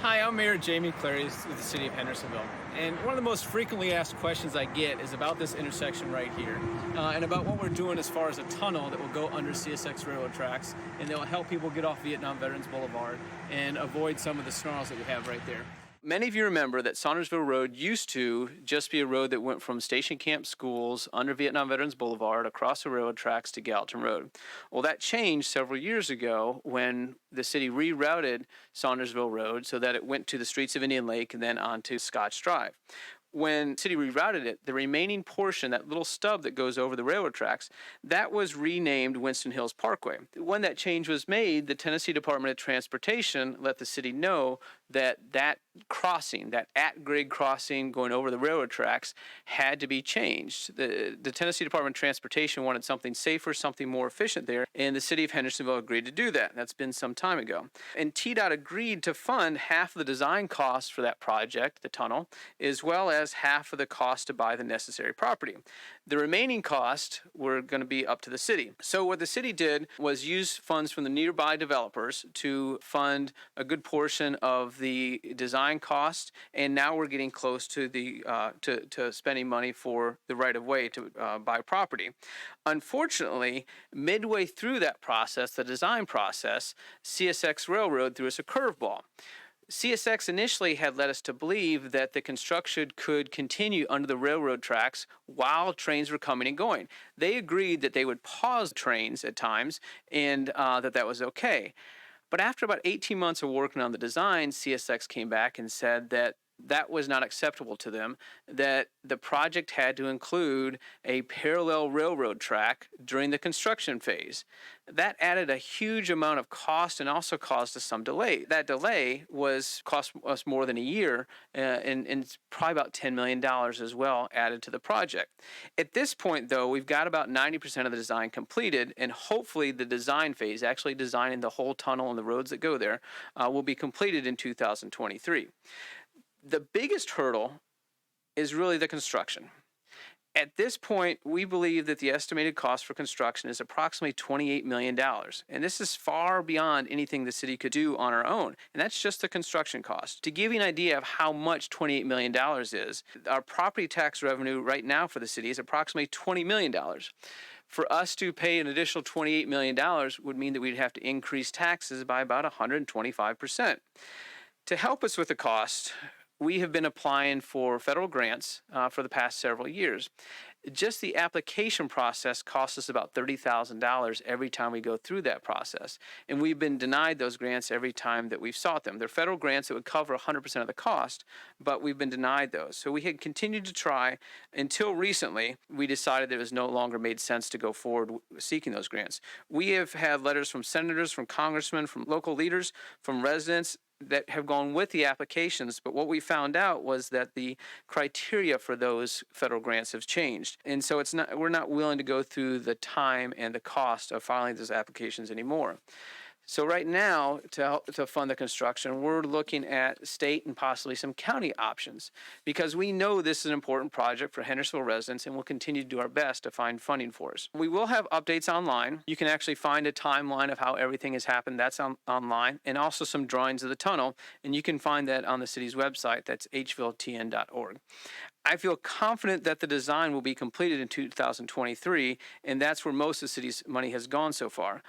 Hi, I'm Mayor Jamie Clary with the City of Hendersonville. And one of the most frequently asked questions I get is about this intersection right here and about what we're doing as far as a tunnel that will go under CSX railroad tracks and that will help people get off Vietnam Veterans Boulevard and avoid some of the snarls that we have right there. Many of you remember that Saundersville Road used to just be a road that went from Station Camp Schools under Vietnam Veterans Boulevard across the railroad tracks to Gallatin Road. Well, that changed several years ago when the city rerouted Saundersville Road so that it went to the streets of Indian Lake and then onto Scotch Drive. When city rerouted it, the remaining portion, that little stub that goes over the railroad tracks, that was renamed Winston Hills Parkway. When that change was made, the Tennessee Department of Transportation let the city know that crossing, that at-grade crossing going over the railroad tracks, had to be changed. The Tennessee Department of Transportation wanted something safer, something more efficient there, and the city of Hendersonville agreed to do that. That's been some time ago. And TDOT agreed to fund half of the design costs for that project, the tunnel, as well as half of the cost to buy the necessary property. The remaining costs were going to be up to the city. So what the city did was use funds from the nearby developers to fund a good portion of the design cost, and now we're getting close to the to spending money for the right-of-way to buy property. Unfortunately, midway through that process, the design process, CSX Railroad threw us a curveball. CSX initially had led us to believe that the construction could continue under the railroad tracks while trains were coming and going. They agreed that they would pause trains at times and that was okay. But after about 18 months of working on the design, CSX came back and said that that was not acceptable to them, that the project had to include a parallel railroad track during the construction phase. That added a huge amount of cost and also caused us some delay. That delay cost us more than a year and probably about $10 million as well added to the project. At this point, though, we've got about 90% of the design completed, and hopefully the design phase, actually designing the whole tunnel and the roads that go there, will be completed in 2023. The biggest hurdle is really the construction. At this point, we believe that the estimated cost for construction is approximately $28 million. And this is far beyond anything the city could do on our own. And that's just the construction cost. To give you an idea of how much $28 million is, our property tax revenue right now for the city is approximately $20 million. For us to pay an additional $28 million would mean that we'd have to increase taxes by about 125%. To help us with the cost, we have been applying for federal grants for the past several years. Just the application process costs us about $30,000 every time we go through that process. And we've been denied those grants every time that we've sought them. They're federal grants that would cover 100% of the cost, but we've been denied those. So we had continued to try until recently we decided that it was no longer made sense to go forward seeking those grants. We have had letters from senators, from congressmen, from local leaders, from residents that have gone with the applications, but what we found out was that the criteria for those federal grants have changed. And so we're not willing to go through the time and the cost of filing those applications anymore. So right now, to fund the construction, we're looking at state and possibly some county options because we know this is an important project for Hendersonville residents and we'll continue to do our best to find funding for us. We will have updates online. You can actually find a timeline of how everything has happened. That's online, and also some drawings of the tunnel, and you can find that on the city's website. That's hvtn.org. I feel confident that the design will be completed in 2023, and that's where most of the city's money has gone so far.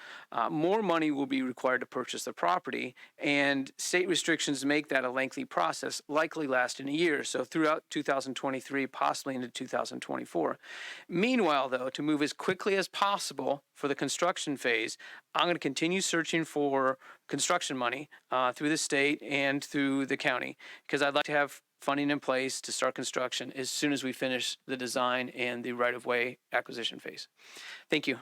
More money will be required to purchase the property, and state restrictions make that a lengthy process, likely lasting a year, so throughout 2023, possibly into 2024. Meanwhile, though, to move as quickly as possible for the construction phase, I'm going to continue searching for construction money through the state and through the county, because I'd like to have funding in place to start construction as soon as we finish the design and the right-of-way acquisition phase. Thank you.